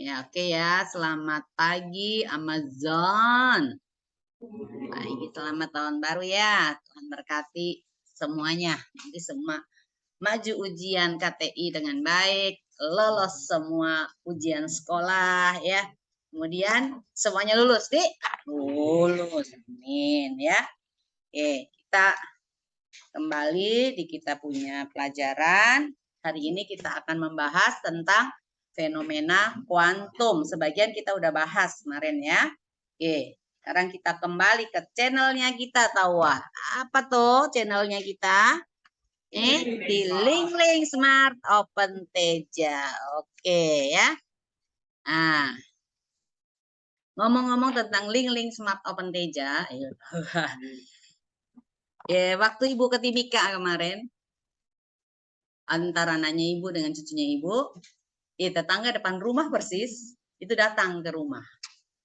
Ya, oke ya. Selamat pagi Amazon. Pagi, selamat tahun baru ya. Tuhan berkati semuanya. Nanti semua maju ujian KTI dengan baik, lolos semua ujian sekolah ya. Kemudian semuanya lulus, Dik. Lulus. Amin ya. Oke, kita kembali di kita punya pelajaran. Hari ini kita akan membahas tentang fenomena kuantum. Sebagian kita udah bahas kemarin ya. Oke, sekarang kita kembali ke channelnya kita, tahu apa tuh channelnya kita? Di Link Link Smart Open Teja. Oke ya. Nah, ngomong-ngomong tentang Link Link Smart Open Teja, ya, waktu Ibu ke Timika kemarin, antara nanya ibu dengan cucunya ibu, tetangga depan rumah persis itu datang ke rumah.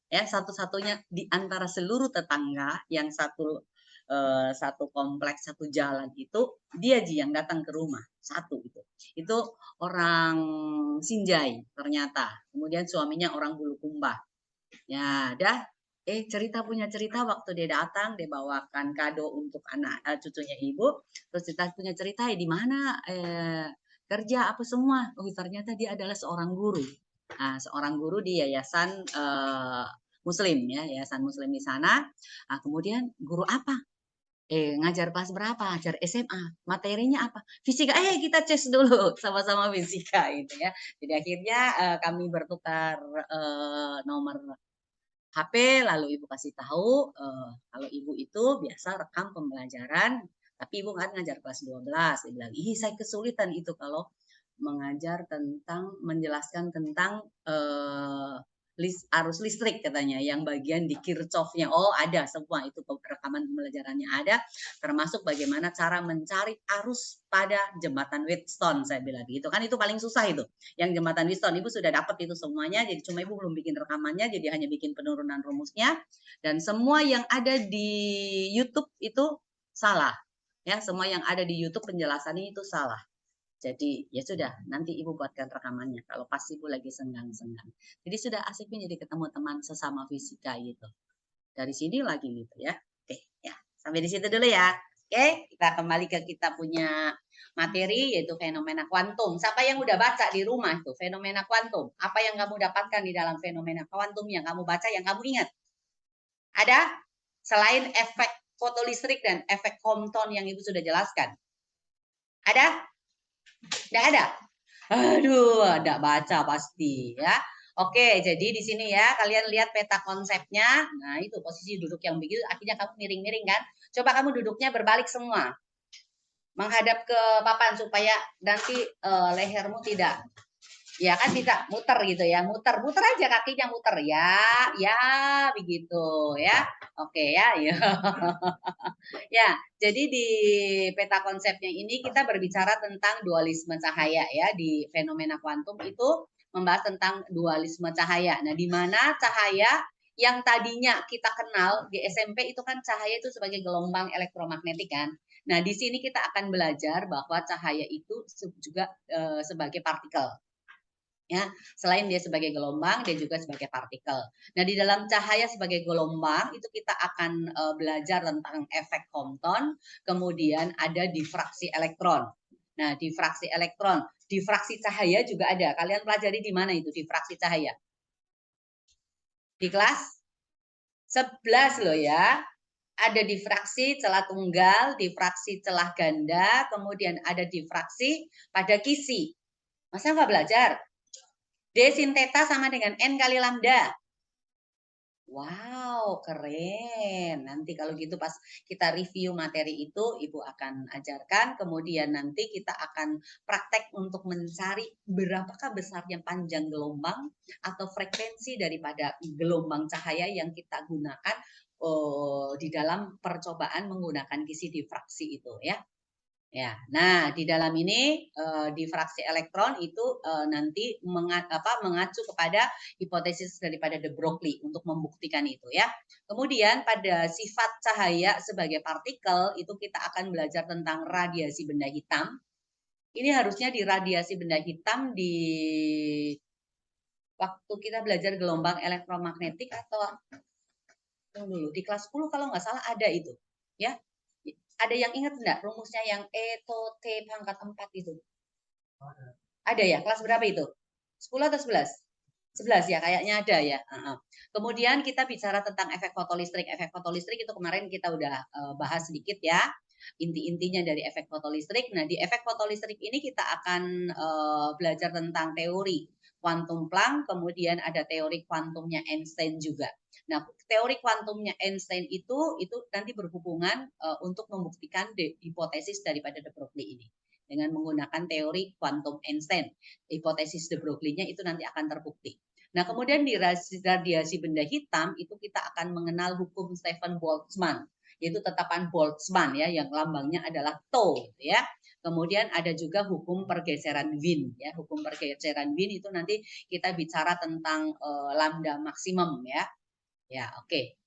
Ya, satu-satunya di antara seluruh tetangga yang satu kompleks, satu jalan itu, dia yang datang ke rumah. Satu itu. Itu orang Sinjai ternyata. Kemudian suaminya orang Bulukumba. Ya, dah punya cerita waktu dia datang, dia bawakan kado untuk cucunya ibu. Terus kita punya cerita di mana kerja apa semua. Oh, ternyata dia adalah seorang guru. Nah, seorang guru di yayasan Muslim ya, yayasan Muslim di sana. Nah, kemudian guru apa? Ngajar kelas berapa? Ngajar SMA. Materinya apa? Fisika. Kita cek dulu sama-sama fisika gitu ya. Jadi akhirnya kami bertukar nomor HP, lalu ibu kasih tahu kalau ibu itu biasa rekam pembelajaran, tapi ibu kan ngajar kelas 12. Dia bilang, saya kesulitan itu kalau mengajar tentang, menjelaskan tentang arus listrik katanya, yang bagian di Kirchhoff-nya. Oh, ada semua itu rekaman pembelajarannya ada, termasuk bagaimana cara mencari arus pada jembatan Wheatstone, saya bilang gitu kan, itu paling susah itu. Yang jembatan Wheatstone ibu sudah dapat itu semuanya, jadi cuma ibu belum bikin rekamannya, jadi hanya bikin penurunan rumusnya, dan semua yang ada di YouTube itu salah. Ya, semua yang ada di YouTube penjelasannya itu salah. Jadi ya sudah, nanti ibu buatkan rekamannya kalau pas ibu lagi senggang-senggang. Jadi sudah asiknya jadi ketemu teman sesama fisika gitu. Dari sini lagi gitu ya. Oke, ya. Sampai di situ dulu ya. Oke, kita kembali ke kita punya materi yaitu fenomena kuantum. Siapa yang udah baca di rumah itu fenomena kuantum? Apa yang kamu dapatkan di dalam fenomena kuantum yang kamu baca, yang kamu ingat? Ada? Selain efek fotolistrik dan efek Compton yang ibu sudah jelaskan. Ada? Tidak ada? Aduh, ada baca pasti ya. Oke, jadi di sini ya, kalian lihat peta konsepnya. Nah, itu posisi duduk yang begitu, akhirnya kamu miring-miring kan. Coba kamu duduknya berbalik semua. Menghadap ke papan supaya nanti lehermu tidak, ya kan, tidak muter gitu ya. Muter aja kakinya, muter ya. Ya, begitu ya. Oke ya, ya. Ya, jadi di peta konsepnya ini kita berbicara tentang dualisme cahaya ya. Di fenomena kuantum itu membahas tentang dualisme cahaya. Nah, di mana cahaya yang tadinya kita kenal di SMP itu kan cahaya itu sebagai gelombang elektromagnetik kan. Nah, di sini kita akan belajar bahwa cahaya itu juga sebagai partikel. Ya, selain dia sebagai gelombang, dia juga sebagai partikel. Nah, di dalam cahaya sebagai gelombang itu kita akan belajar tentang efek Compton, kemudian ada difraksi elektron. Nah, difraksi elektron, difraksi cahaya juga ada. Kalian pelajari di mana itu difraksi cahaya? Di kelas 11 loh ya. Ada difraksi celah tunggal, difraksi celah ganda, kemudian ada difraksi pada kisi. Masa nggak belajar? D sin theta sama dengan N kali lambda. Wow, keren. Nanti kalau gitu pas kita review materi itu, Ibu akan ajarkan. Kemudian nanti kita akan praktek untuk mencari berapakah besarnya panjang gelombang atau frekuensi daripada gelombang cahaya yang kita gunakan di dalam percobaan menggunakan kisi difraksi itu ya. Ya, nah di dalam ini difraksi elektron itu nanti mengacu kepada hipotesis daripada de Broglie untuk membuktikan itu ya. Kemudian pada sifat cahaya sebagai partikel itu kita akan belajar tentang radiasi benda hitam. Ini harusnya di radiasi benda hitam di waktu kita belajar gelombang elektromagnetik atau dulu di kelas 10 kalau nggak salah ada itu, ya. Ada yang ingat enggak rumusnya yang E to T pangkat 4 itu? Ada ya? Kelas berapa itu? 10 atau 11? 11 ya, kayaknya ada ya. Kemudian kita bicara tentang efek fotolistrik. Efek fotolistrik itu kemarin kita udah bahas sedikit ya. Inti-intinya dari efek fotolistrik. Nah, di efek fotolistrik ini kita akan belajar tentang teori kuantum Planck, kemudian ada teori kuantumnya Einstein juga. Nah, teori kuantumnya Einstein itu nanti berhubungan untuk membuktikan hipotesis daripada de Broglie ini dengan menggunakan teori kuantum Einstein. Hipotesis de Broglie-nya itu nanti akan terbukti. Nah, kemudian di radiasi benda hitam itu kita akan mengenal hukum Stefan Boltzmann, yaitu tetapan Boltzmann ya, yang lambangnya adalah tau ya. Kemudian ada juga hukum pergeseran Wien ya. Hukum pergeseran Wien itu nanti kita bicara tentang lambda maksimum ya. Ya, oke.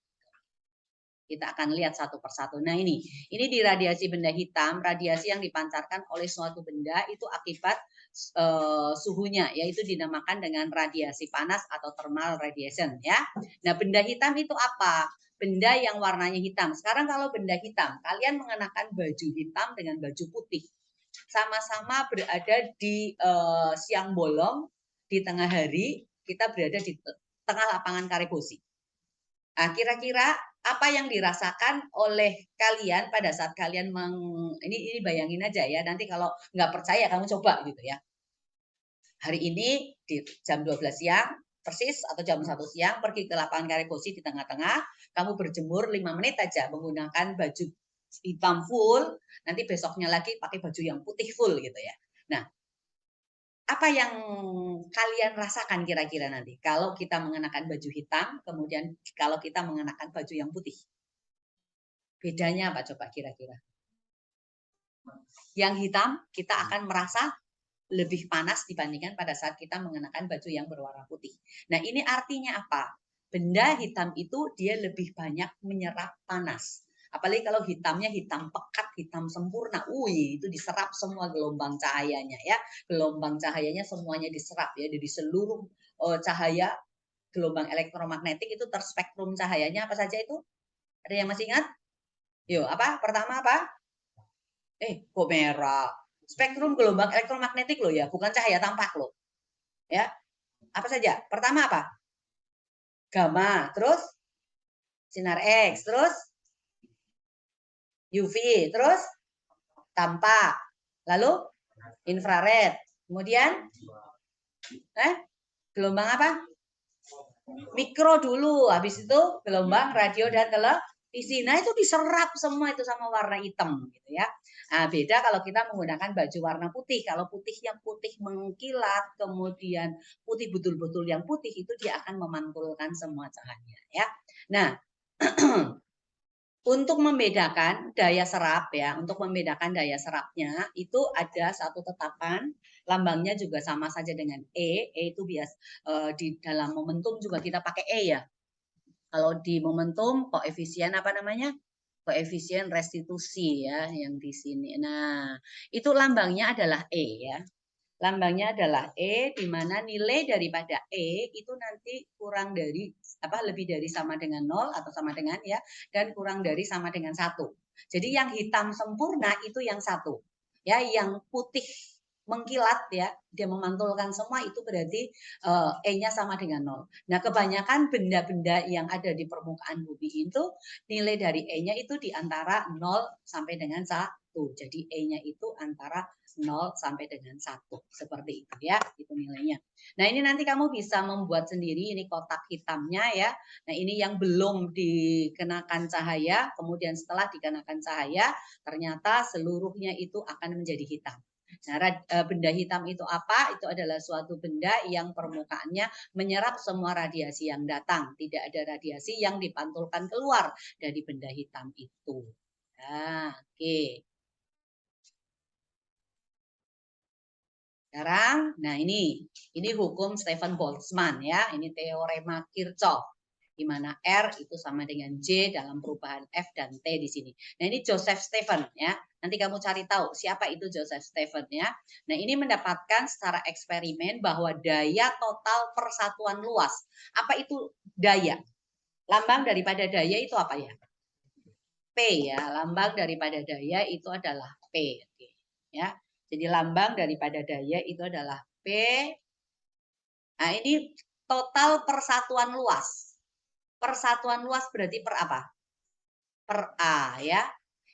Kita akan lihat satu persatu. Nah, ini di radiasi benda hitam, radiasi yang dipancarkan oleh suatu benda itu akibat suhunya, yaitu dinamakan dengan radiasi panas atau thermal radiation ya. Nah, benda hitam itu apa? Benda yang warnanya hitam. Sekarang kalau benda hitam, kalian mengenakan baju hitam dengan baju putih. Sama-sama berada di siang bolong, di tengah hari, kita berada di tengah lapangan Karebosi. Nah, kira-kira apa yang dirasakan oleh kalian pada saat kalian ini bayangin aja ya, nanti kalau nggak percaya kamu coba gitu ya. Hari ini di jam 12 siang, persis atau jam 1 siang, pergi ke lapangan Karebosi di tengah-tengah, kamu berjemur 5 menit aja menggunakan baju hitam full, nanti besoknya lagi pakai baju yang putih full gitu ya. Nah, apa yang kalian rasakan kira-kira nanti kalau kita mengenakan baju hitam, kemudian kalau kita mengenakan baju yang putih? Bedanya apa coba kira-kira? Yang hitam kita akan merasa lebih panas dibandingkan pada saat kita mengenakan baju yang berwarna putih. Nah, ini artinya apa? Benda hitam itu dia lebih banyak menyerap panas. Apalagi kalau hitamnya hitam pekat, hitam sempurna. Itu diserap semua gelombang cahayanya ya. Gelombang cahayanya semuanya diserap ya. Jadi seluruh cahaya gelombang elektromagnetik itu terspektrum cahayanya apa saja itu? Ada yang masih ingat? Yuk, apa? Pertama apa? Kok merah? Spektrum gelombang elektromagnetik loh ya, bukan cahaya tampak loh. Ya. Apa saja? Pertama apa? Gamma, terus sinar X, terus UV, terus tampak. Lalu infrared. Kemudian gelombang apa? Mikro dulu, habis itu gelombang radio dan televisi. Nah, itu diserap semua itu sama warna hitam gitu ya. Nah, beda kalau kita menggunakan baju warna putih. Kalau putihnya putih mengkilat, kemudian putih betul-betul yang putih, itu dia akan memantulkan semua cahaya ya. Nah, untuk membedakan daya serap ya, untuk membedakan daya serapnya itu ada satu tetapan, lambangnya juga sama saja dengan E. E itu di dalam momentum juga kita pakai E ya. Kalau di momentum koefisien apa namanya? Koefisien restitusi ya yang di sini. Nah, itu lambangnya adalah E ya. Lambangnya adalah E, di mana nilai daripada E itu nanti kurang dari lebih dari sama dengan 0 atau sama dengan ya, dan kurang dari sama dengan 1. Jadi yang hitam sempurna itu yang 1. Ya, yang putih mengkilat ya, dia memantulkan semua itu berarti E-nya sama dengan 0. Nah, kebanyakan benda-benda yang ada di permukaan bumi itu nilai dari E-nya itu di antara 0 sampai dengan 1. Jadi E-nya itu antara 0 sampai dengan 1. Seperti itu ya, itu nilainya. Nah, ini nanti kamu bisa membuat sendiri, ini kotak hitamnya ya. Nah, ini yang belum dikenakan cahaya, kemudian setelah dikenakan cahaya, ternyata seluruhnya itu akan menjadi hitam. Nah, benda hitam itu apa? Itu adalah suatu benda yang permukaannya menyerap semua radiasi yang datang. Tidak ada radiasi yang dipantulkan keluar dari benda hitam itu. Nah, oke. Sekarang, nah ini hukum Stefan Boltzmann ya, ini teorema Kirchhoff. di mana R itu sama dengan J dalam perubahan F dan T di sini. Nah, ini Joseph Stephen ya. Nanti kamu cari tahu siapa itu Joseph Stephen ya. Nah, ini mendapatkan secara eksperimen bahwa daya total persatuan luas. Apa itu daya? Lambang daripada daya itu apa ya? P ya, lambang daripada daya itu adalah P. Ya, jadi lambang daripada daya itu adalah P. Nah, ini total persatuan luas. Persatuan luas berarti per apa? Per A ya,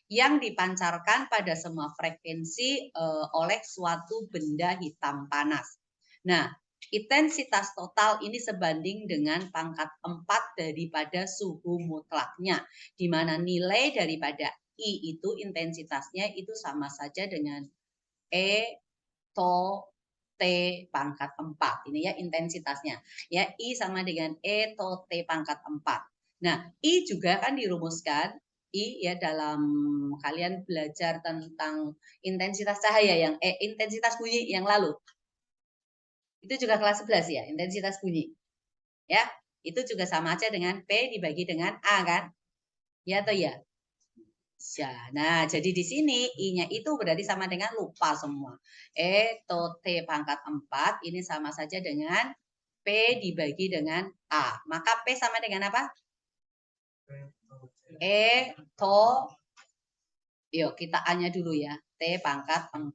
yang dipancarkan pada semua frekuensi oleh suatu benda hitam panas. Nah, intensitas total ini sebanding dengan pangkat 4 daripada suhu mutlaknya, di mana nilai daripada I itu intensitasnya itu sama saja dengan E to T pangkat 4. Ini ya intensitasnya. Ya, I sama dengan E to T pangkat 4. Nah, I juga kan dirumuskan I ya dalam kalian belajar tentang intensitas cahaya yang intensitas bunyi yang lalu. Itu juga kelas 11 ya, intensitas bunyi. Ya, itu juga sama aja dengan P dibagi dengan A kan? Ya atau ya? Ya, nah jadi di sini I-nya itu berarti sama dengan lupa semua. E to T pangkat 4 ini sama saja dengan P dibagi dengan A. Maka P sama dengan apa? E to, yuk kita A-nya dulu ya. T pangkat 4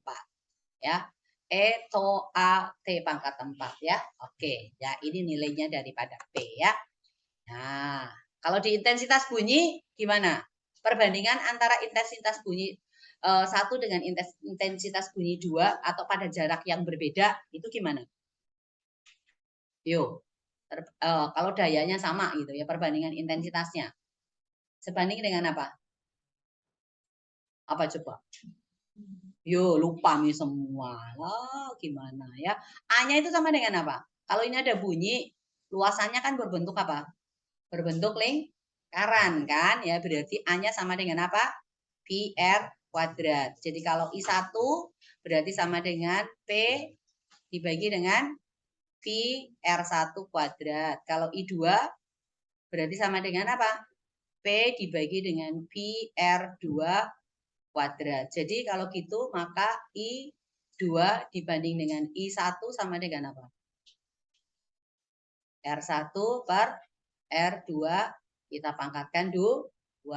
ya. E to A T pangkat 4 ya. Oke, ya ini nilainya daripada P ya. Nah, kalau di intensitas bunyi gimana? Perbandingan antara intensitas bunyi 1 dengan intensitas bunyi 2 atau pada jarak yang berbeda itu gimana? Yuk, kalau dayanya sama gitu ya, perbandingan intensitasnya. Sebanding dengan apa? Apa coba? Yo, lupa nih semua. Oh, gimana ya? A-nya itu sama dengan apa? Kalau ini ada bunyi, luasannya kan berbentuk apa? Berbentuk lingkaran kan? Ya, berarti A-nya sama dengan apa? Pi R kuadrat. Jadi kalau I1 berarti sama dengan P dibagi dengan Pi R1 kuadrat. Kalau I2 berarti sama dengan apa? P dibagi dengan Pi R2 kuadrat. Jadi kalau gitu maka I2 dibanding dengan I1 sama dengan apa? R1 per R2 kita pangkatkan 2.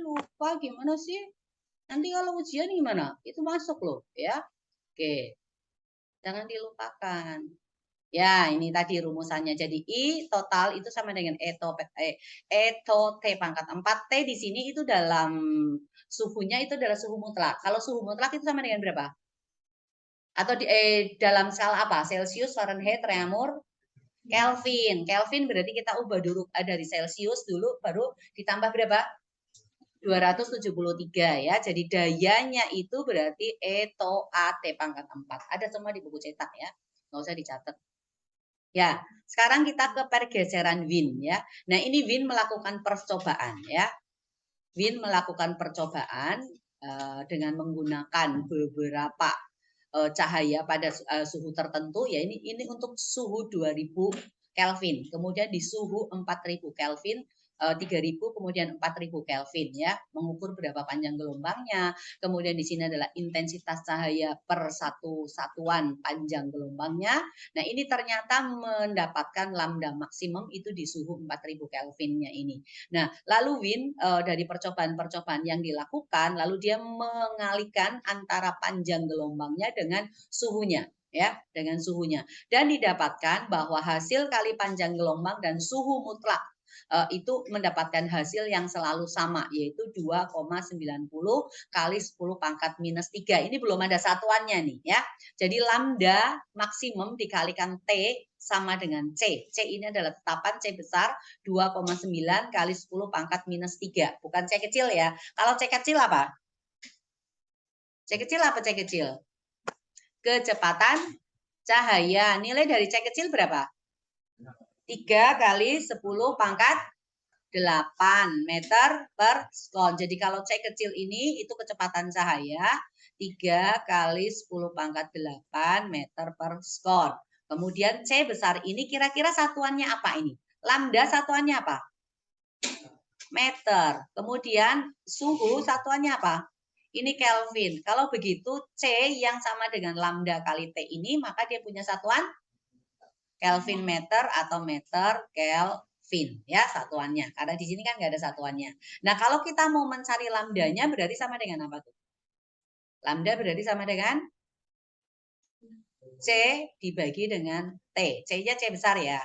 Lupa gimana sih? Nanti kalau ujian gimana? Itu masuk loh ya. Oke. Jangan dilupakan. Ya, ini tadi rumusannya. Jadi I total itu sama dengan E to T pangkat 4. T di sini itu dalam suhunya itu adalah suhu mutlak. Kalau suhu mutlak itu sama dengan berapa? Atau dalam skala apa? Celsius, Fahrenheit, Reaumur, Kelvin. Kelvin berarti kita ubah dulu dari Celsius dulu baru ditambah berapa? 273 ya. Jadi dayanya itu berarti E to A T pangkat 4. Ada semua di buku cetak ya. Nggak usah dicatat. Ya, sekarang kita ke pergeseran Wien ya. Nah, ini Wien melakukan percobaan ya. Wien melakukan percobaan dengan menggunakan beberapa cahaya pada suhu tertentu ya, ini untuk suhu 2000 Kelvin. Kemudian di suhu 4000 Kelvin 3000 kemudian 4000 Kelvin ya, mengukur berapa panjang gelombangnya. Kemudian di sini adalah intensitas cahaya per satu satuan panjang gelombangnya. Nah, ini ternyata mendapatkan lambda maksimum itu di suhu 4000 Kelvinnya ini. Nah, lalu Wien dari percobaan-percobaan yang dilakukan lalu dia mengalihkan antara panjang gelombangnya dengan suhunya ya, dengan suhunya, dan didapatkan bahwa hasil kali panjang gelombang dan suhu mutlak itu mendapatkan hasil yang selalu sama, yaitu 2,90 kali 10 pangkat minus 3. Ini belum ada satuannya nih ya. Jadi lambda maksimum dikalikan T sama dengan C. C ini adalah tetapan C besar 2,9 kali 10 pangkat minus 3. Bukan C kecil ya. Kalau C kecil apa? C kecil apa C kecil? Kecepatan cahaya. Nilai dari C kecil berapa? 3 kali 10 pangkat 8 meter per sekon. Jadi kalau C kecil ini itu kecepatan cahaya 3 kali 10 pangkat 8 meter per sekon. Kemudian C besar ini kira-kira satuannya apa ini? Lambda satuannya apa? Meter. Kemudian suhu satuannya apa? Ini Kelvin. Kalau begitu C yang sama dengan lambda kali T ini, maka dia punya satuan Kelvin meter atau meter Kelvin ya satuannya. Karena di sini kan nggak ada satuannya. Nah kalau kita mau mencari lambdanya berarti sama dengan apa tuh? Lambda berarti sama dengan C dibagi dengan T. C-nya C besar ya.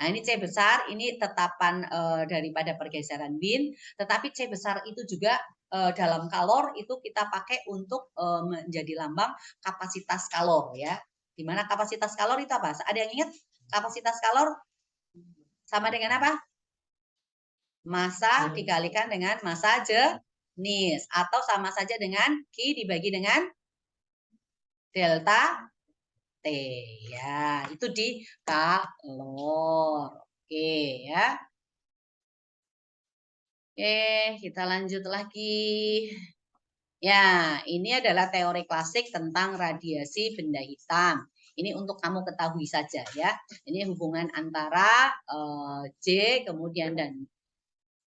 Nah ini C besar, ini tetapan daripada pergeseran wind, tetapi C besar itu juga dalam kalor itu kita pakai untuk menjadi lambang kapasitas kalor ya. Dimana kapasitas kalor itu apa? Ada yang ingat kapasitas kalor sama dengan apa? Massa dikalikan dengan massa jenis atau sama saja dengan Q dibagi dengan delta T ya. Itu di kalor. Oke ya. Oke, kita lanjut lagi. Ya, ini adalah teori klasik tentang radiasi benda hitam. Ini untuk kamu ketahui saja ya. Ini hubungan antara J kemudian dan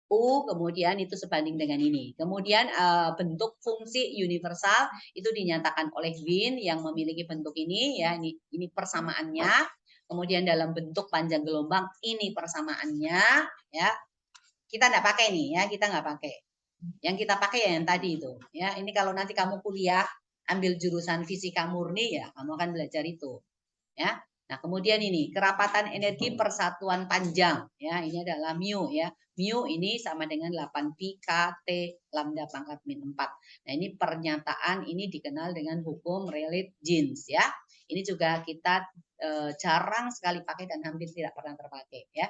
U, kemudian itu sebanding dengan ini. Kemudian bentuk fungsi universal itu dinyatakan oleh Wien yang memiliki bentuk ini ya. Ini persamaannya. Kemudian dalam bentuk panjang gelombang ini persamaannya ya. Kita nggak pakai nih ya, kita nggak pakai. Yang kita pakai ya yang tadi itu. Ya, ini kalau nanti kamu kuliah ambil jurusan fisika murni ya, kamu akan belajar itu. Ya. Nah, kemudian ini kerapatan energi persatuan panjang ya, ini adalah mu ya. Mu ini sama dengan 8 pi kT lambda pangkat min 4. Nah, ini pernyataan ini dikenal dengan hukum Rayleigh-Jeans ya. Ini juga kita jarang sekali pakai dan hampir tidak pernah terpakai ya.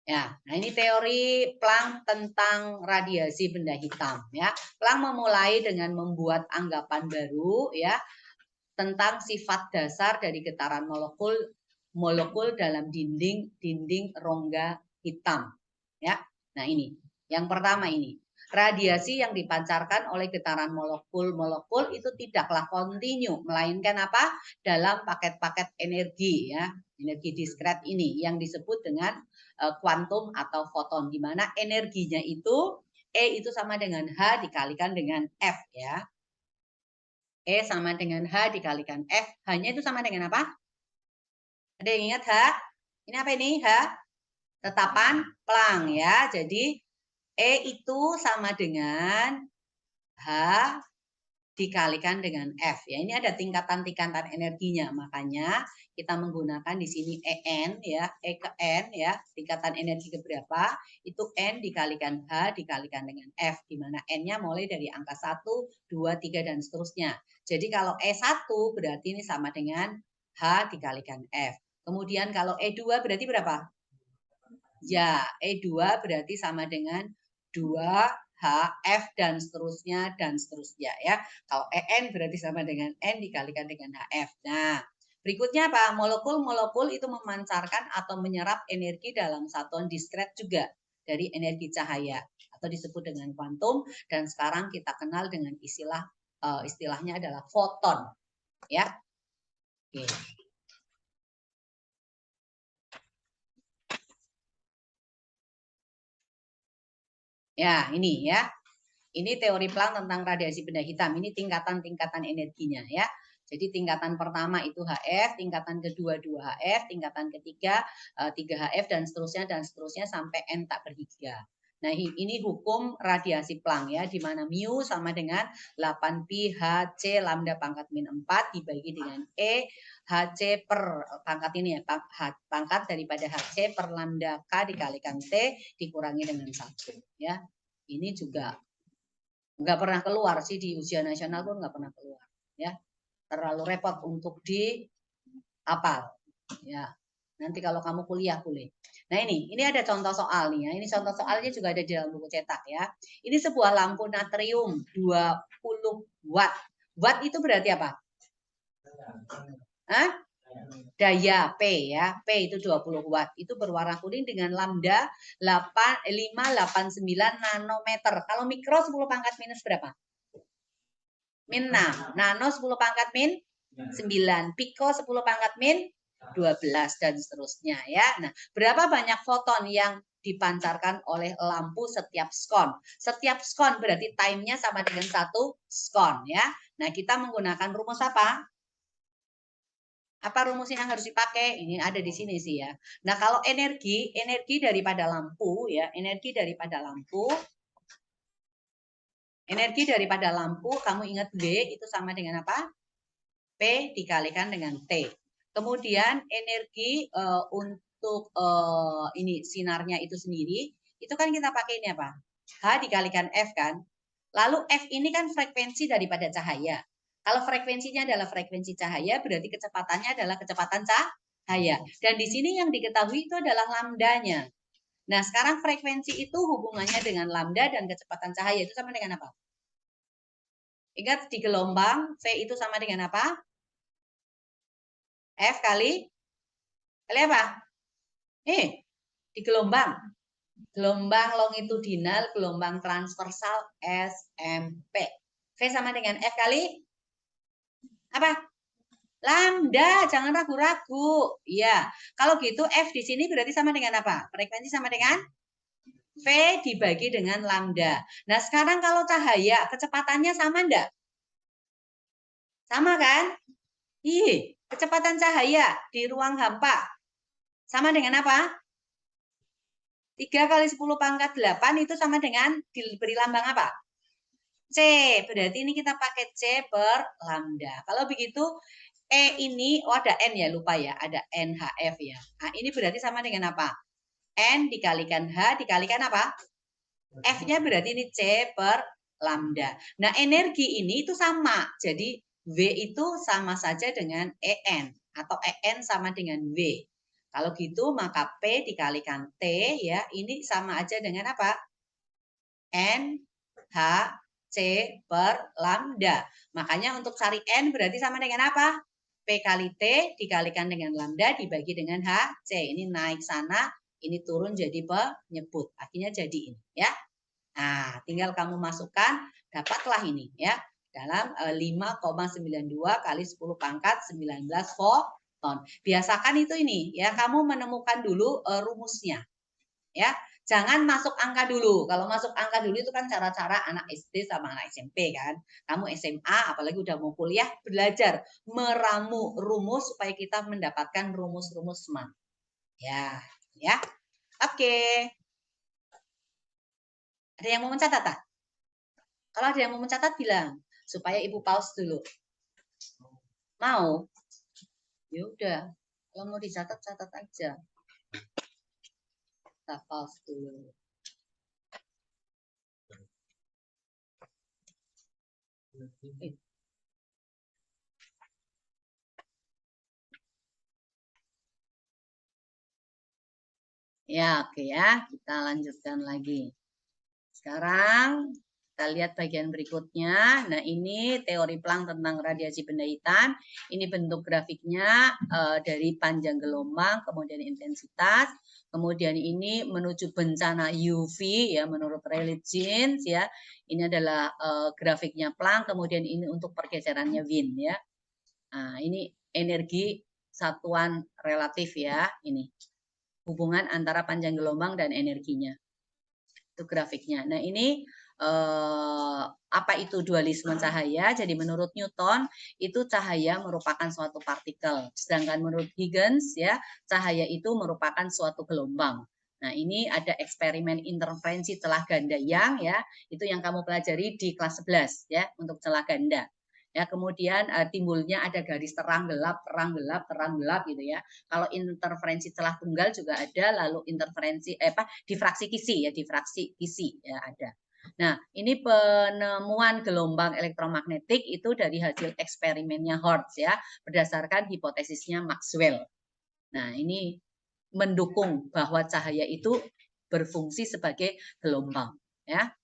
Ya, nah ini teori Planck tentang radiasi benda hitam ya. Planck memulai dengan membuat anggapan baru ya tentang sifat dasar dari getaran molekul dalam dinding rongga hitam ya. Nah, ini. Yang pertama ini. Radiasi yang dipancarkan oleh getaran molekul itu tidaklah kontinu, melainkan apa? Dalam paket-paket energi ya, energi diskret ini yang disebut dengan kuantum atau foton, di mana energinya itu E itu sama dengan H dikalikan dengan F ya. E sama dengan H dikalikan F, H-nya itu sama dengan apa? Ada yang ingat H? Ini apa ini H? Tetapan Planck ya, jadi E itu sama dengan H dikalikan dengan F ya. Ini ada tingkatan-tingkatan energinya, makanya kita menggunakan di sini EN ya, E ke N ya, tingkatan energi keberapa? Itu N dikalikan H dikalikan dengan F, di mana N-nya mulai dari angka 1, 2, 3 dan seterusnya. Jadi kalau E1 berarti ini sama dengan H dikalikan F. Kemudian kalau E2 berarti berapa? Ya, E2 berarti sama dengan 2H, F dan seterusnya ya. Kalau En berarti sama dengan N dikalikan dengan HF. Nah, berikutnya apa? Molekul-molekul itu memancarkan atau menyerap energi dalam satuan diskret juga dari energi cahaya atau disebut dengan kuantum dan sekarang kita kenal dengan istilahnya adalah foton ya. Oke. Ya, ini ya. Ini teori Planck tentang radiasi benda hitam. Ini tingkatan-tingkatan energinya ya. Jadi tingkatan pertama itu HF, tingkatan kedua 2HF, tingkatan ketiga 3HF dan seterusnya sampai N tak berhiga. Nah, ini hukum radiasi Planck ya, di mana mu sama dengan 8 pi Hc lambda pangkat min 4 dibagi dengan E Hc per pangkat ini ya, pangkat daripada Hc per lambda K dikalikan T dikurangi dengan 1 ya. Ini juga nggak pernah keluar sih di ujian nasional pun nggak pernah keluar ya, terlalu repot untuk dihafal ya, nanti kalau kamu kuliah boleh. Nah ini ada contoh soal nih ya, ini contoh soalnya juga ada di dalam buku cetak ya. Ini sebuah lampu natrium 20 watt. Watt itu berarti apa? Hah? Daya P ya, P itu 20 watt, itu berwarna kuning dengan lambda 589 nanometer. Kalau mikro 10 pangkat minus berapa? Min 6, nano 10 pangkat min 9, piko 10 pangkat min 12 dan seterusnya ya. Nah, berapa banyak foton yang dipancarkan oleh lampu setiap skon? Setiap skon berarti time-nya sama dengan 1 skon ya. Nah, kita menggunakan rumus apa? Apa rumus yang harus dipakai? Ini ada di sini sih ya. Nah, kalau energi daripada lampu ya, energi daripada lampu, kamu ingat W itu sama dengan apa? P dikalikan dengan T. Kemudian energi untuk ini sinarnya itu sendiri, itu kan kita pakai ini apa? H dikalikan F kan? Lalu F ini kan frekuensi daripada cahaya. Kalau frekuensinya adalah frekuensi cahaya, berarti kecepatannya adalah kecepatan cahaya. Dan di sini yang diketahui itu adalah lambdanya. Nah, sekarang frekuensi itu hubungannya dengan lambda dan kecepatan cahaya itu sama dengan apa? Ingat di gelombang, V itu sama dengan apa? F kali apa? Di gelombang. Gelombang longitudinal, gelombang transversal SMP. V sama dengan F kali apa? Lambda, jangan ragu-ragu. Iya, kalau gitu F di sini berarti sama dengan apa? Frekuensi sama dengan V dibagi dengan lambda. Nah, sekarang kalau cahaya, kecepatannya sama enggak? Sama kan? Kecepatan cahaya di ruang hampa. Sama dengan apa? 3 kali 10 pangkat 8 itu sama dengan diberi lambang apa? C. Berarti ini kita pakai C per lambda. Kalau begitu, E ini, ada N ya, lupa ya. Ada NHF ya. Nah, ini berarti sama dengan apa? N dikalikan H dikalikan apa? F-nya berarti ini C per lambda. Nah, energi ini itu sama. Jadi, W itu sama saja dengan EN. Atau EN sama dengan W. Kalau gitu, maka P dikalikan T ya. Ini sama aja dengan apa? N, H, C per lambda. Makanya untuk cari N berarti sama dengan apa? P kali T dikalikan dengan lambda dibagi dengan H, C. Ini naik sana, ini turun jadi penyebut. Akhirnya jadi ini ya. Nah, tinggal kamu masukkan, dapatlah ini ya. Dalam 5,92 kali 10 pangkat 19 foton. Biasakan itu ini ya, kamu menemukan dulu rumusnya. Ya, jangan masuk angka dulu. Kalau masuk angka dulu itu kan cara-cara anak SD sama anak SMP kan. Kamu SMA apalagi udah mau kuliah belajar meramu rumus supaya kita mendapatkan rumus-rumus SMART. Ya. Oke. Ada yang mau mencatat tak? Kalau ada yang mau mencatat bilang supaya Ibu pause dulu. Mau? Ya udah. Kalau mau dicatat catat aja. Kita pause dulu. Ya, oke ya. Kita lanjutkan lagi. Sekarang kita lihat bagian berikutnya. Nah, ini teori Planck tentang radiasi benda hitam. Ini bentuk grafiknya dari panjang gelombang, kemudian intensitas. Kemudian ini menuju bencana UV ya menurut Rayleigh Jeans ya. Ini adalah grafiknya Planck. Kemudian ini untuk pergeserannya Wien ya. Nah, ini energi satuan relatif ya. Ini hubungan antara panjang gelombang dan energinya. Itu grafiknya. Nah, ini apa itu dualisme cahaya? Jadi menurut Newton itu cahaya merupakan suatu partikel. Sedangkan menurut Huygens ya, cahaya itu merupakan suatu gelombang. Nah, ini ada eksperimen interferensi celah ganda yang ya, itu yang kamu pelajari di kelas 11 ya untuk celah ganda. Ya, kemudian timbulnya ada garis terang gelap, terang gelap, terang gelap gitu ya. Kalau interferensi celah tunggal juga ada, lalu interferensi difraksi kisi ya, difraksi kisi ya ada. Nah, ini penemuan gelombang elektromagnetik itu dari hasil eksperimennya Hertz ya, berdasarkan hipotesisnya Maxwell. Nah, ini mendukung bahwa cahaya itu berfungsi sebagai gelombang ya.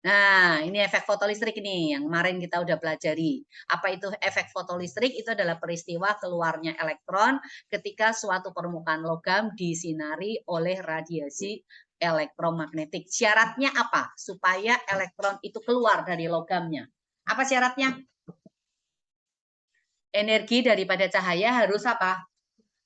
Nah, ini efek fotolistrik ini yang kemarin kita udah pelajari. Apa itu efek fotolistrik? Itu adalah peristiwa keluarnya elektron ketika suatu permukaan logam disinari oleh radiasi elektromagnetik. Syaratnya apa? Supaya elektron itu keluar dari logamnya. Apa syaratnya? Energi daripada cahaya harus apa?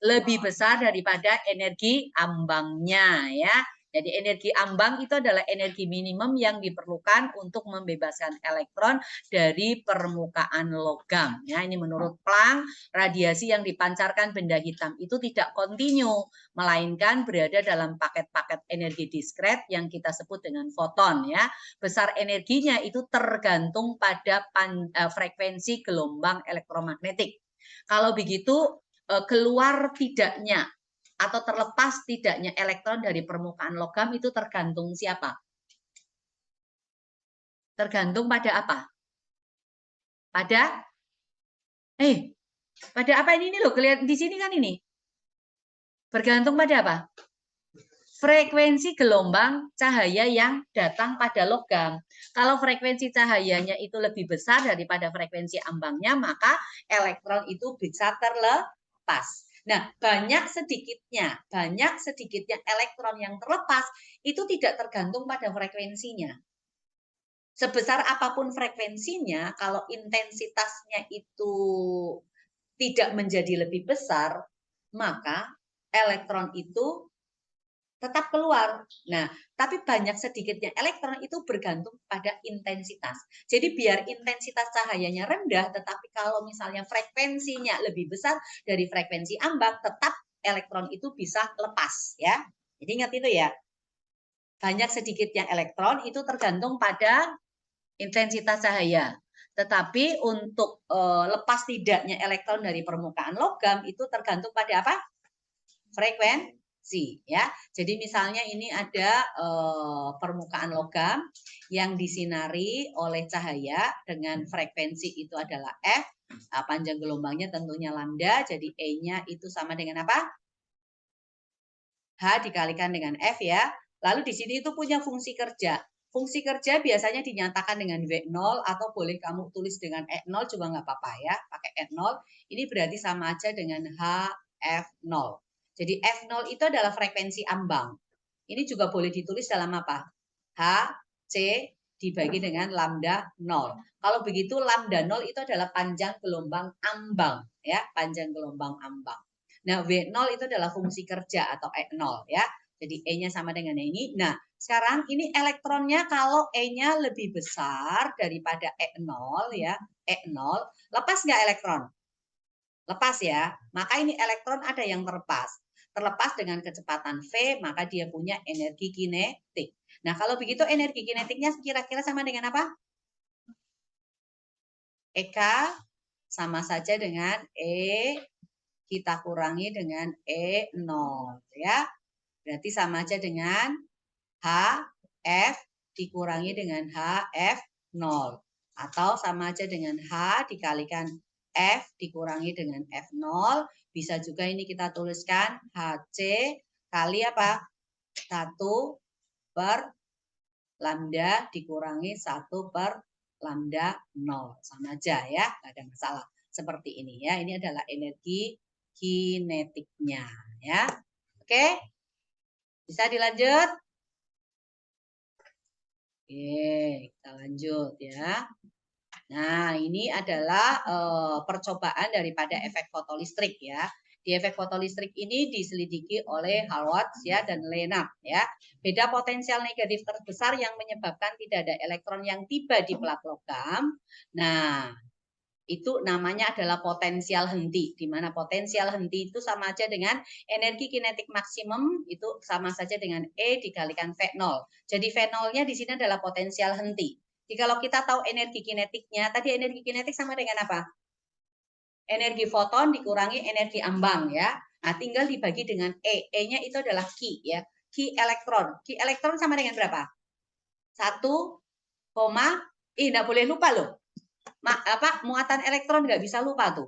lebih besar daripada energi ambangnya ya. Jadi energi ambang itu adalah energi minimum yang diperlukan untuk membebaskan elektron dari permukaan logam. Ya, ini menurut Planck, radiasi yang dipancarkan benda hitam itu tidak kontinu, melainkan berada dalam paket-paket energi diskret yang kita sebut dengan foton. Ya, besar energinya itu tergantung pada frekuensi gelombang elektromagnetik. Kalau begitu, keluar tidaknya atau terlepas tidaknya elektron dari permukaan logam itu tergantung siapa? Tergantung pada apa? Pada pada apa ini loh, kelihatan di sini kan ini. Bergantung pada apa? Frekuensi gelombang cahaya yang datang pada logam. Kalau frekuensi cahayanya itu lebih besar daripada frekuensi ambangnya, maka elektron itu bisa terlepas. Nah, banyak sedikitnya elektron yang terlepas itu tidak tergantung pada frekuensinya. Sebesar apapun frekuensinya, kalau intensitasnya itu tidak menjadi lebih besar, maka elektron itu tetap keluar. Nah, tapi banyak sedikitnya elektron itu bergantung pada intensitas. Jadi biar intensitas cahayanya rendah, tetapi kalau misalnya frekuensinya lebih besar dari frekuensi ambang, tetap elektron itu bisa lepas ya. Jadi ingat itu ya. Banyak sedikitnya elektron itu tergantung pada intensitas cahaya. Tetapi untuk lepas tidaknya elektron dari permukaan logam itu tergantung pada apa? Frekuensi ya. Jadi misalnya ini ada permukaan logam yang disinari oleh cahaya dengan frekuensi itu adalah F, panjang gelombangnya tentunya lambda, jadi E-nya itu sama dengan apa? H dikalikan dengan F ya. Lalu di sini itu punya fungsi kerja. Fungsi kerja biasanya dinyatakan dengan V0 atau boleh kamu tulis dengan E0 juga nggak apa-apa ya, pakai E0. Ini berarti sama aja dengan HF0. Jadi F0 itu adalah frekuensi ambang. Ini juga boleh ditulis dalam apa? H, C dibagi dengan lambda 0. Kalau begitu lambda 0 itu adalah panjang gelombang ambang. Ya, panjang gelombang ambang. Nah, V0 itu adalah fungsi kerja atau E0 ya. Jadi E-nya sama dengan ini. Nah, sekarang ini elektronnya kalau E-nya lebih besar daripada E0 ya, E0, lepas nggak elektron? Lepas ya. Maka ini elektron ada yang terlepas. Terlepas dengan kecepatan V, maka dia punya energi kinetik. Nah, kalau begitu energi kinetiknya kira-kira sama dengan apa? EK sama saja dengan E kita kurangi dengan E0 ya. Berarti sama aja dengan HF dikurangi dengan HF0 atau sama aja dengan H dikalikan F dikurangi dengan F0. Bisa juga ini kita tuliskan HC kali apa? 1 per lambda dikurangi 1 per lambda 0. Sama aja ya, nggak ada masalah. Seperti ini ya, ini adalah energi kinetiknya ya. Oke, bisa dilanjut? Oke, kita lanjut ya. Nah, ini adalah percobaan daripada efek fotolistrik ya. Di efek fotolistrik ini diselidiki oleh Hurwitz ya dan Lennard ya. Beda potensial negatif terbesar yang menyebabkan tidak ada elektron yang tiba di plat logam. Nah, itu namanya adalah potensial henti, di mana potensial henti itu sama aja dengan energi kinetik maksimum itu sama saja dengan E dikalikan V0. Jadi V0-nya di sini adalah potensial henti. Jadi kalau kita tahu energi kinetiknya, tadi energi kinetik sama dengan apa? Energi foton dikurangi energi ambang ya. Nah, tinggal dibagi dengan E. E-nya itu adalah Ki ya. Ki elektron. Ki elektron sama dengan berapa? 1, enggak boleh lupa loh. Muatan elektron nggak bisa lupa tuh.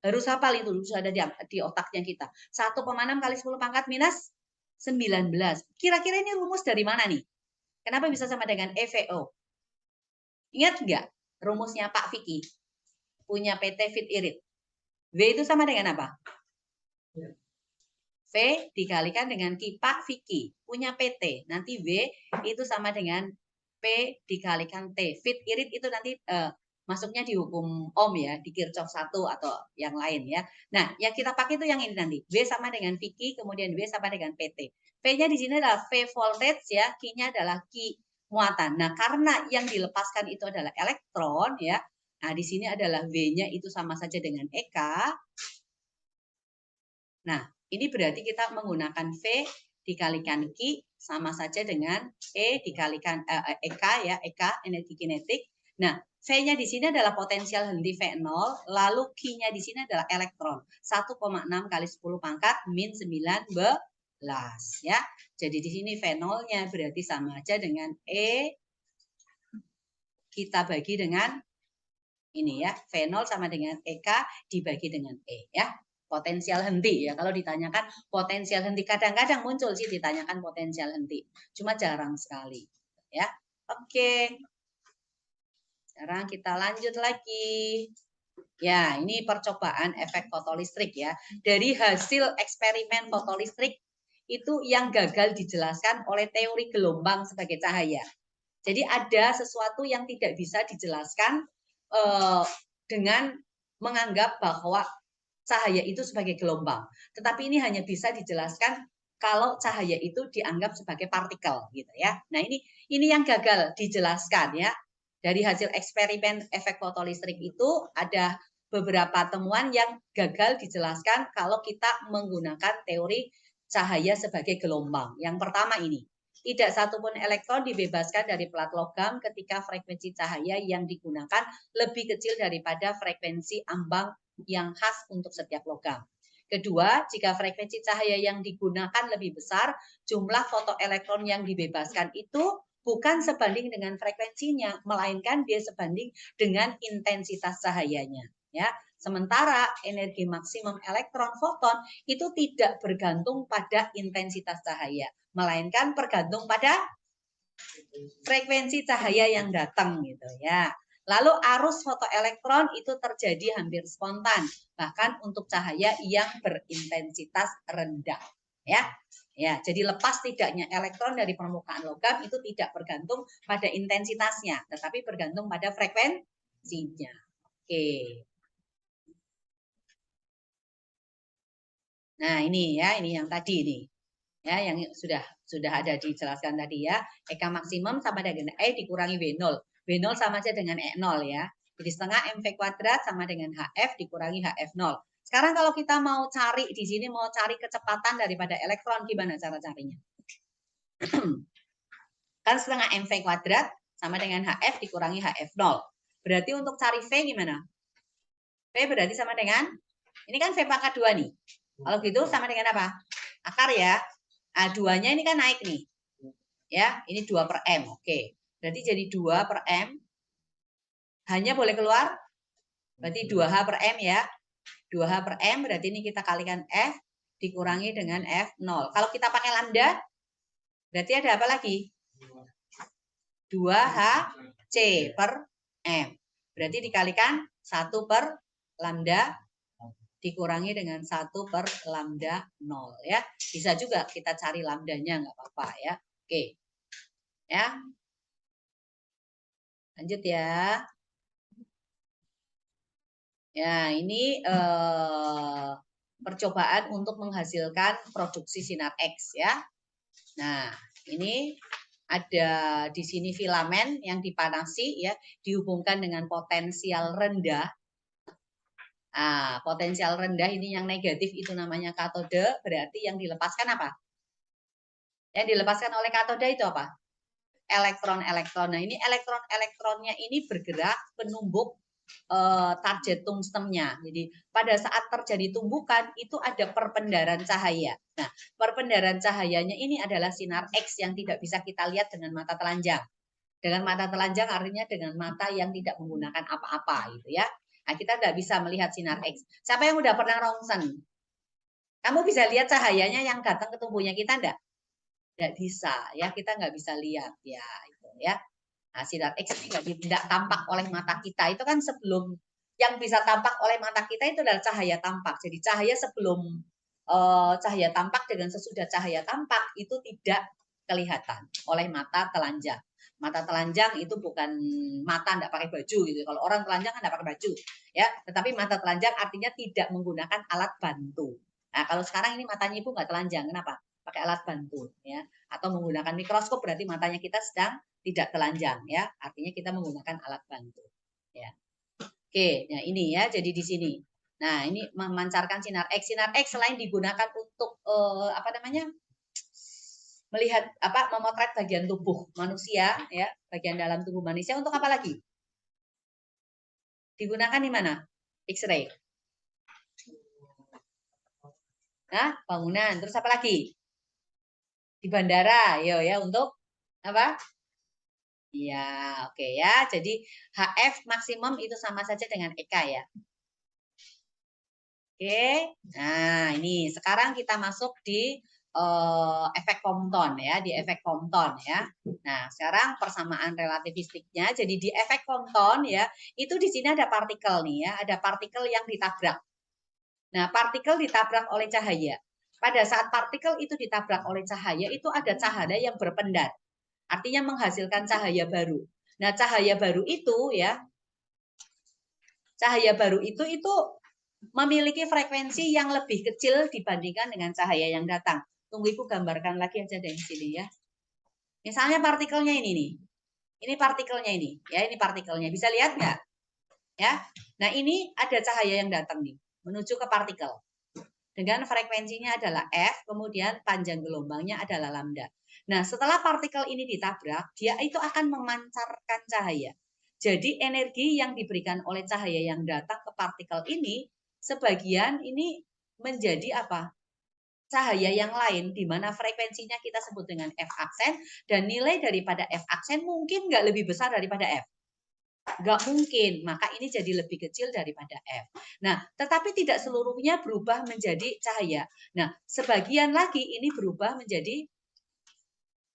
Harus hafal itu, harus ada di otaknya kita. 1,6 kali 10 pangkat minus 19. Kira-kira ini rumus dari mana nih? Kenapa bisa sama dengan EVO? Ingat nggak rumusnya Pak Vicky? Punya PT Fit Irit. V itu sama dengan apa? V dikalikan dengan Ki Pak Vicky. Punya PT. Nanti V itu sama dengan P dikalikan T. Fit Irit itu nanti masuknya di hukum Ohm ya, di Kirchhoff 1 atau yang lain ya. Nah, yang kita pakai itu yang ini nanti. V sama dengan VQ, kemudian V sama dengan PT. V-nya di sini adalah V voltage ya, Q-nya adalah Q muatan. Nah, karena yang dilepaskan itu adalah elektron ya. Nah, di sini adalah V-nya itu sama saja dengan EK. Nah, ini berarti kita menggunakan V dikalikan Q sama saja dengan E dikalikan EK ya, EK energi kinetik. Nah, V-nya di sini adalah potensial henti V0, lalu Q-nya di sini adalah elektron. 1,6 kali 10 pangkat min 19 ya. Jadi di sini V0-nya berarti sama aja dengan E kita bagi dengan ini ya, V0 sama dengan EK dibagi dengan E ya. Potensial henti ya, kalau ditanyakan potensial henti kadang-kadang muncul sih ditanyakan potensial henti, cuma jarang sekali ya. Oke, sekarang kita lanjut lagi ya. Ini percobaan efek fotolistrik ya, dari hasil eksperimen fotolistrik itu yang gagal dijelaskan oleh teori gelombang sebagai cahaya. Jadi ada sesuatu yang tidak bisa dijelaskan dengan menganggap bahwa cahaya itu sebagai gelombang. Tetapi ini hanya bisa dijelaskan kalau cahaya itu dianggap sebagai partikel gitu ya. Nah, ini yang gagal dijelaskan ya. Dari hasil eksperimen efek fotolistrik itu ada beberapa temuan yang gagal dijelaskan kalau kita menggunakan teori cahaya sebagai gelombang. Yang pertama ini, tidak satupun elektron dibebaskan dari plat logam ketika frekuensi cahaya yang digunakan lebih kecil daripada frekuensi ambang yang khas untuk setiap logam. Kedua, jika frekuensi cahaya yang digunakan lebih besar, jumlah fotoelektron yang dibebaskan itu bukan sebanding dengan frekuensinya, melainkan dia sebanding dengan intensitas cahayanya. Ya, sementara energi maksimum elektron foton itu tidak bergantung pada intensitas cahaya, melainkan bergantung pada frekuensi cahaya yang datang gitu ya. Lalu arus fotoelektron itu terjadi hampir spontan, bahkan untuk cahaya yang berintensitas rendah ya. Ya, jadi lepas tidaknya elektron dari permukaan logam itu tidak bergantung pada intensitasnya, tetapi bergantung pada frekuensinya. Oke. Nah, ini ya, ini yang tadi nih. Ya, yang sudah ada dijelaskan tadi ya. EK maksimum sama dengan E dikurangi W0. W0 sama aja dengan E0 ya. Jadi setengah MV kuadrat sama dengan HF dikurangi HF0. Sekarang kalau kita mau cari di sini, mau cari kecepatan daripada elektron, gimana cara carinya? Kan setengah MV kuadrat sama dengan HF dikurangi HF0. Berarti untuk cari V gimana? V berarti sama dengan, ini kan V pangkat 2 nih. Kalau gitu sama dengan apa? Akar ya. Nah, 2-nya ini kan naik nih. Ya, ini 2 per M. Oke. Berarti jadi 2 per M. Hanya boleh keluar. Berarti 2H per M ya. 2H per M berarti ini kita kalikan F dikurangi dengan F0. Kalau kita pakai lambda, berarti ada apa lagi? 2HC per M. Berarti dikalikan 1 per lambda dikurangi dengan 1 per lambda 0 ya. Bisa juga kita cari lambdanya, nggak apa-apa ya. Oke. Ya. Lanjut ya. Ya, ini percobaan untuk menghasilkan produksi sinar X ya. Nah, ini ada di sini filamen yang dipanasi ya, dihubungkan dengan potensial rendah. Nah, potensial rendah ini yang negatif itu namanya katode, berarti yang dilepaskan apa? Yang dilepaskan oleh katode itu apa? Elektron-elektron. Nah, ini elektron-elektronnya ini bergerak penumbuk target tungstennya. Jadi pada saat terjadi tumbukan itu ada perpendaran cahaya. Nah, perpendaran cahayanya ini adalah sinar X yang tidak bisa kita lihat dengan mata telanjang. Dengan mata telanjang artinya dengan mata yang tidak menggunakan apa-apa gitu ya. Nah, kita nggak bisa melihat sinar X. Siapa yang udah pernah rongsen? Kamu bisa lihat cahayanya yang datang ke tubuhnya kita enggak? Nggak bisa ya, kita nggak bisa lihat ya itu ya. Nah, sinar X ini tidak tampak oleh mata kita. Itu kan sebelum yang bisa tampak oleh mata kita itu adalah cahaya tampak. Jadi cahaya sebelum cahaya tampak dengan sesudah cahaya tampak itu tidak kelihatan oleh mata telanjang. Mata telanjang itu bukan mata enggak pakai baju gitu. Kalau orang telanjang kan enggak pakai baju, ya. Tetapi mata telanjang artinya tidak menggunakan alat bantu. Nah, kalau sekarang ini matanya Ibu enggak telanjang, kenapa? Pakai alat bantu, ya. Atau menggunakan mikroskop berarti matanya kita sedang tidak telanjang, ya. Artinya kita menggunakan alat bantu, ya. Oke, nah ini ya, jadi di sini. Nah, ini memancarkan sinar X. Sinar X selain digunakan untuk apa namanya? Melihat apa? Memotret bagian tubuh manusia, ya, bagian dalam tubuh manusia untuk apa lagi? Digunakan di mana? X-ray. Nah, bangunan. Terus apa lagi? Di bandara, yo ya, untuk apa? Iya, oke ya. Jadi HF maksimum itu sama saja dengan EK ya. Oke, nah ini sekarang kita masuk di efek Compton ya, di efek Compton ya. Nah sekarang persamaan relativistiknya, jadi di efek Compton ya, itu di sini ada partikel nih ya, ada partikel yang ditabrak. Nah partikel ditabrak oleh cahaya. Pada saat partikel itu ditabrak oleh cahaya, itu ada cahaya yang berpendar, artinya menghasilkan cahaya baru. Nah cahaya baru itu ya, cahaya baru itu memiliki frekuensi yang lebih kecil dibandingkan dengan cahaya yang datang. Tunggu Ibu gambarkan lagi aja dari sini ya. Misalnya partikelnya ini nih. Ini partikelnya ini, ya ini partikelnya. Bisa lihat nggak? Ya. Nah ini ada cahaya yang datang nih, menuju ke partikel. Dengan frekuensinya adalah F, kemudian panjang gelombangnya adalah lambda. Nah setelah partikel ini ditabrak, dia itu akan memancarkan cahaya. Jadi energi yang diberikan oleh cahaya yang datang ke partikel ini, sebagian ini menjadi apa? Cahaya yang lain, di mana frekuensinya kita sebut dengan F aksen, dan nilai daripada F aksen mungkin nggak lebih besar daripada F. Nggak mungkin, maka ini jadi lebih kecil daripada F. Nah, tetapi tidak seluruhnya berubah menjadi cahaya. Nah, sebagian lagi ini berubah menjadi,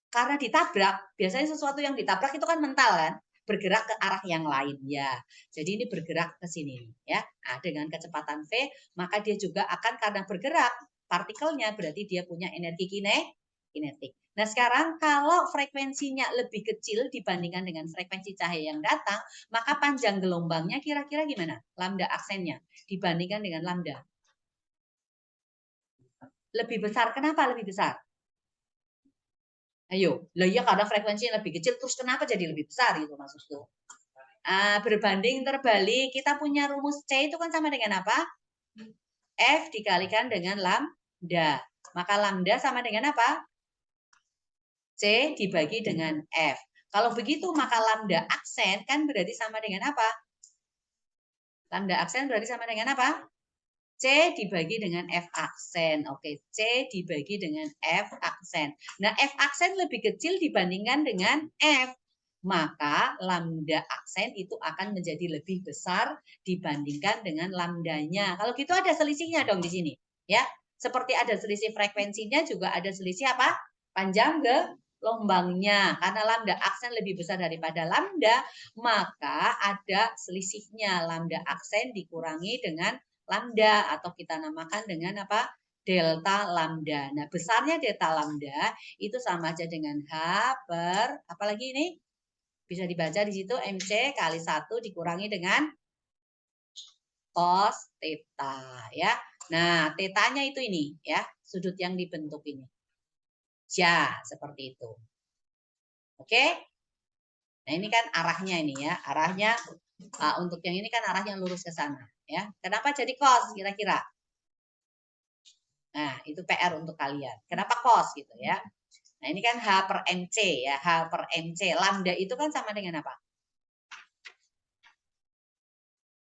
karena ditabrak, biasanya sesuatu yang ditabrak itu kan mental kan? Bergerak ke arah yang lain ya. Jadi ini bergerak ke sini ya. Nah, dengan kecepatan v, maka dia juga akan karena bergerak partikelnya berarti dia punya energi kinetik. Nah, sekarang kalau frekuensinya lebih kecil dibandingkan dengan frekuensi cahaya yang datang, maka panjang gelombangnya kira-kira gimana? Lambda aksennya dibandingkan dengan lambda. Lebih besar. Kenapa lebih besar? Ayo, lah ya karena frekuensinya lebih kecil, terus kenapa jadi lebih besar gitu maksudku? Berbanding terbalik, kita punya rumus C itu kan sama dengan apa? F dikalikan dengan lambda. Maka lambda sama dengan apa? C dibagi dengan F. Kalau begitu maka lambda aksen kan berarti sama dengan apa? Lambda aksen berarti sama dengan apa? C dibagi dengan F aksen. Oke, C dibagi dengan F aksen. Nah, F aksen lebih kecil dibandingkan dengan F. Maka lambda aksen itu akan menjadi lebih besar dibandingkan dengan lambdanya. Kalau gitu ada selisihnya dong di sini. Ya, seperti ada selisih frekuensinya juga ada selisih apa? Panjang gelombangnya. Karena lambda aksen lebih besar daripada lambda, maka ada selisihnya. Lambda aksen dikurangi dengan lambda atau kita namakan dengan apa? Delta lambda. Nah, besarnya delta lambda itu sama aja dengan H per apalagi ini? Bisa dibaca di situ MC kali 1 dikurangi dengan cos theta ya. Nah, tetanya itu ini ya, sudut yang dibentuk ini. Ja, seperti itu. Oke? Nah, ini kan arahnya ini ya, arahnya untuk yang ini kan arahnya lurus ke sana ya. Kenapa jadi cos kira-kira? Nah, itu PR untuk kalian. Kenapa cos gitu ya? Nah, ini kan H per MC ya, H per MC. Lambda itu kan sama dengan apa?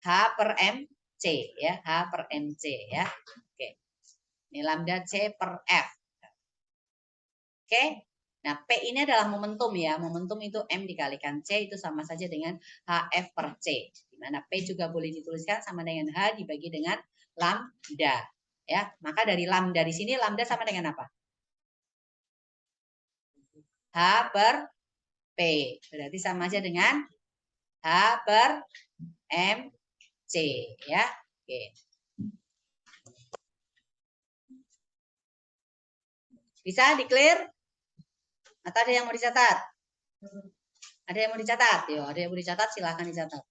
H per MC ya, H per MC ya. Oke. Ini lambda C per F. Oke. Nah, P ini adalah momentum ya. Momentum itu M dikalikan C itu sama saja dengan HF per C. Di mana P juga boleh dituliskan sama dengan H dibagi dengan lambda. Ya, maka dari lambda di sini lambda sama dengan apa? H per P. Berarti sama aja dengan H per MC ya. Oke. Bisa di-clear? Atau ada yang mau dicatat? Ada yang mau dicatat? Yo, ada yang mau dicatat, silahkan dicatat.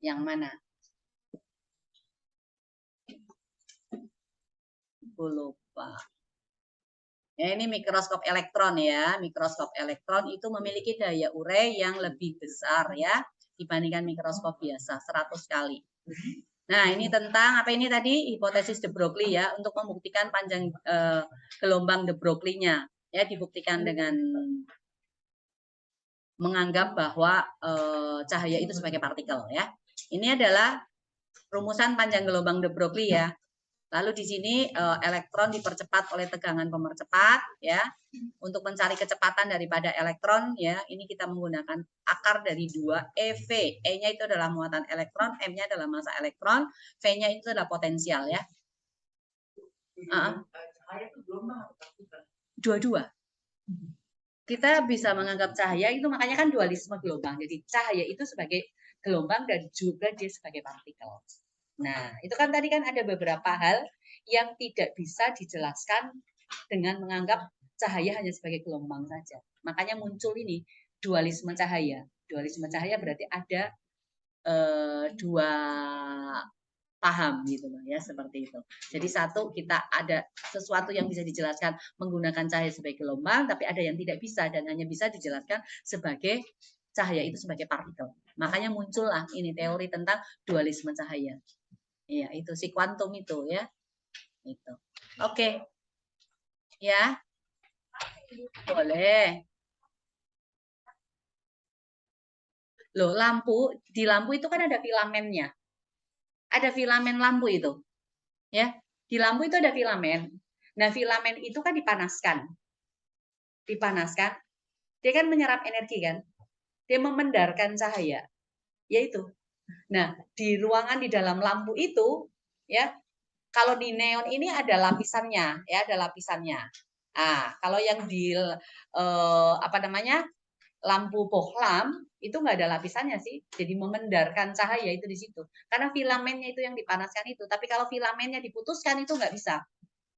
Yang mana? Aku lupa. Ya, ini mikroskop elektron ya. Mikroskop elektron itu memiliki daya urai yang lebih besar ya dibandingkan mikroskop biasa 100 kali. Nah, ini tentang apa ini tadi? Hipotesis de Broglie ya, untuk membuktikan panjang gelombang de Broglie-nya. Ya, dibuktikan dengan menganggap bahwa cahaya itu sebagai partikel ya. Ini adalah rumusan panjang gelombang de Broglie ya. Lalu di sini elektron dipercepat oleh tegangan pemercepat ya. Untuk mencari kecepatan daripada elektron ya, ini kita menggunakan akar dari 2 EV. E-nya itu adalah muatan elektron, M-nya adalah massa elektron, V-nya itu adalah potensial ya. Dua-dua. Kita bisa menganggap cahaya itu makanya kan dualisme gelombang. Jadi cahaya itu sebagai gelombang dan juga dia sebagai partikel. Nah, itu kan tadi kan ada beberapa hal yang tidak bisa dijelaskan dengan menganggap cahaya hanya sebagai gelombang saja. Makanya muncul ini dualisme cahaya. Dualisme cahaya berarti ada dua paham gitu loh ya, seperti itu. Jadi satu, kita ada sesuatu yang bisa dijelaskan menggunakan cahaya sebagai gelombang, tapi ada yang tidak bisa dan hanya bisa dijelaskan sebagai cahaya itu sebagai partikel. Makanya muncullah ini teori tentang dualisme cahaya. Iya, itu si kuantum itu ya. Itu. Oke. Ya. Boleh. Loh, lampu, di lampu itu kan ada filamennya. Ada filamen lampu itu. Ya. Di lampu itu ada filamen. Nah, filamen itu kan dipanaskan. Dipanaskan. Dia kan menyerap energi kan? Dia memendarkan cahaya. Yaitu. Nah, di ruangan di dalam lampu itu ya, kalau di neon ini ada lapisannya, ya, ada lapisannya. Nah, kalau yang di apa namanya? Lampu bohlam itu nggak ada lapisannya sih, jadi memendarkan cahaya itu di situ. Karena filamennya itu yang dipanaskan itu, tapi kalau filamennya diputuskan itu nggak bisa.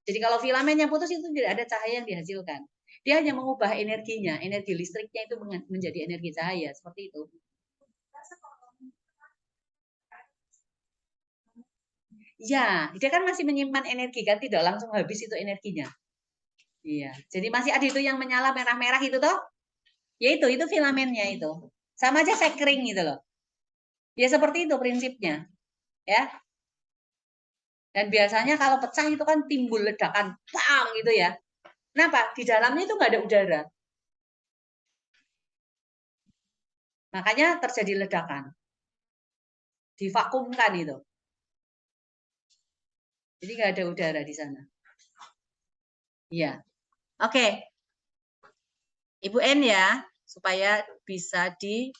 Jadi kalau filamennya putus itu tidak ada cahaya yang dihasilkan. Dia hanya mengubah energinya, energi listriknya itu menjadi energi cahaya, seperti itu. Ya, dia kan masih menyimpan energi kan, tidak langsung habis itu energinya. Iya, jadi masih ada itu yang menyala merah-merah itu toh. Ya itu filamennya itu. Sama aja sekring gitu loh. Ya seperti itu prinsipnya, ya. Dan biasanya kalau pecah itu kan timbul ledakan, bang gitu ya. Kenapa? Di dalamnya itu nggak ada udara. Makanya terjadi ledakan. Divakumkan itu. Jadi nggak ada udara di sana. Iya. Oke. Ibu N ya, supaya bisa di